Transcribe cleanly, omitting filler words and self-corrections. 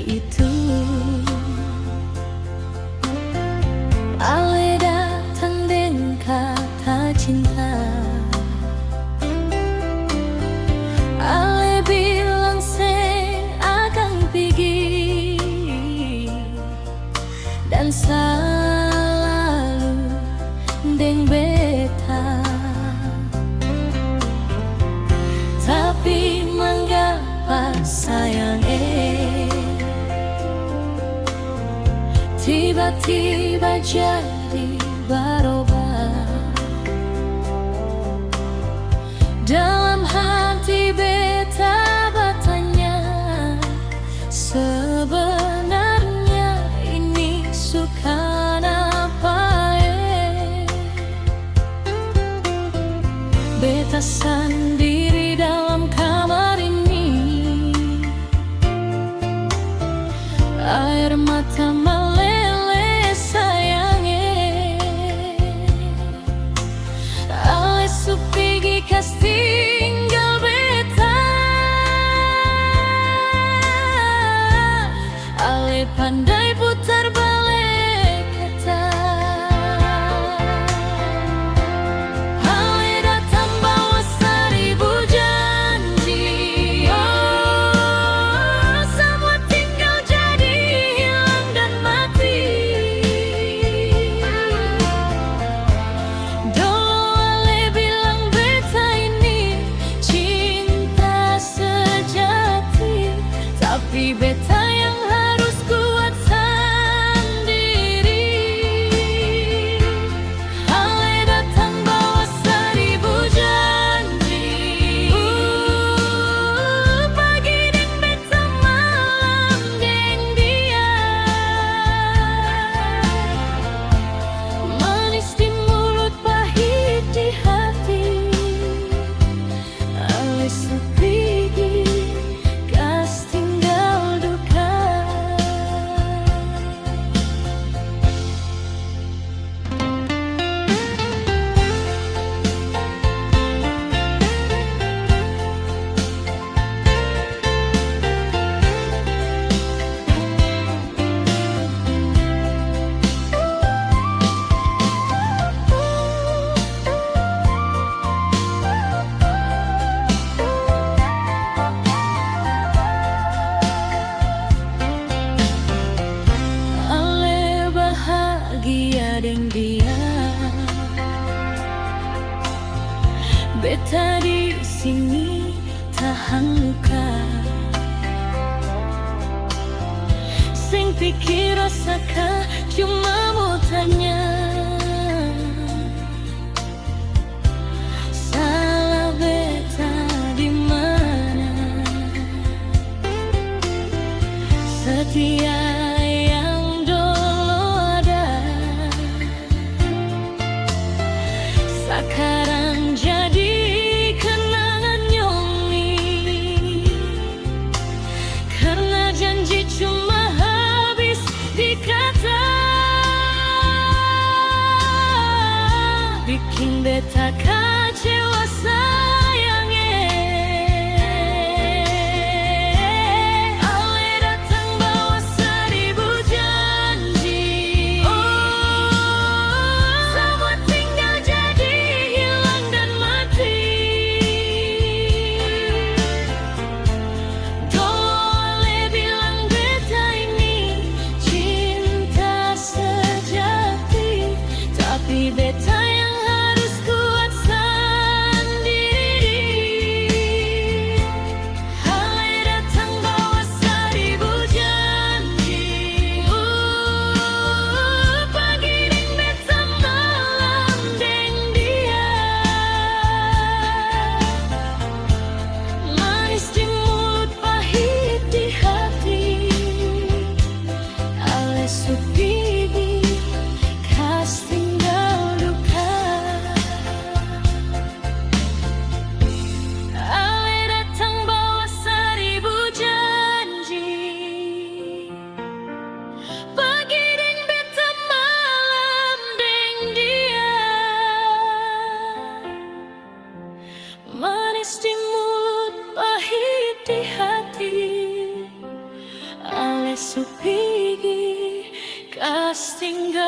itu. Ale datang dengan kata cinta, ale bilang seng akan pergi, dan selalu deng beta. Tapi mengapa sayang tiba-tiba jadi berubah? Dalam hati beta bertanya, sebenarnya ini suka apa beta sendiri dalam kamar ini, air mata meleleh sayangnya. Ale supigi kas tinggal beta, ale pandai putar balik kata. Ale datang bawa 1000 janji, oh, semua tinggal jadi hilang dan mati. Dulu ale bilang beta ini cinta sejati, tapi beta yang harus kuat sendiri. Ale datang bawa 1000 janji, pagi deng beta, malam deng dia. Manis di mulut, pahit di hati. Ale supigi kas tinggal duka. Ale bahagia deng dia, beta di sini tahan luka. Sing pikir rasaka cuma mau tanya, salah beta di mana? Setia yang dulu ada, sekarang jadi kenangan nyongi. Karena janji cuma habis di kata, bikin beta kecewa sayangnya. Ale datang bawa 1000 janji, oh, semua tinggal jadi hilang dan mati. Dulu ale bilang beta ini cinta sejati, tapi beta yang harus kuat Supigi kastingga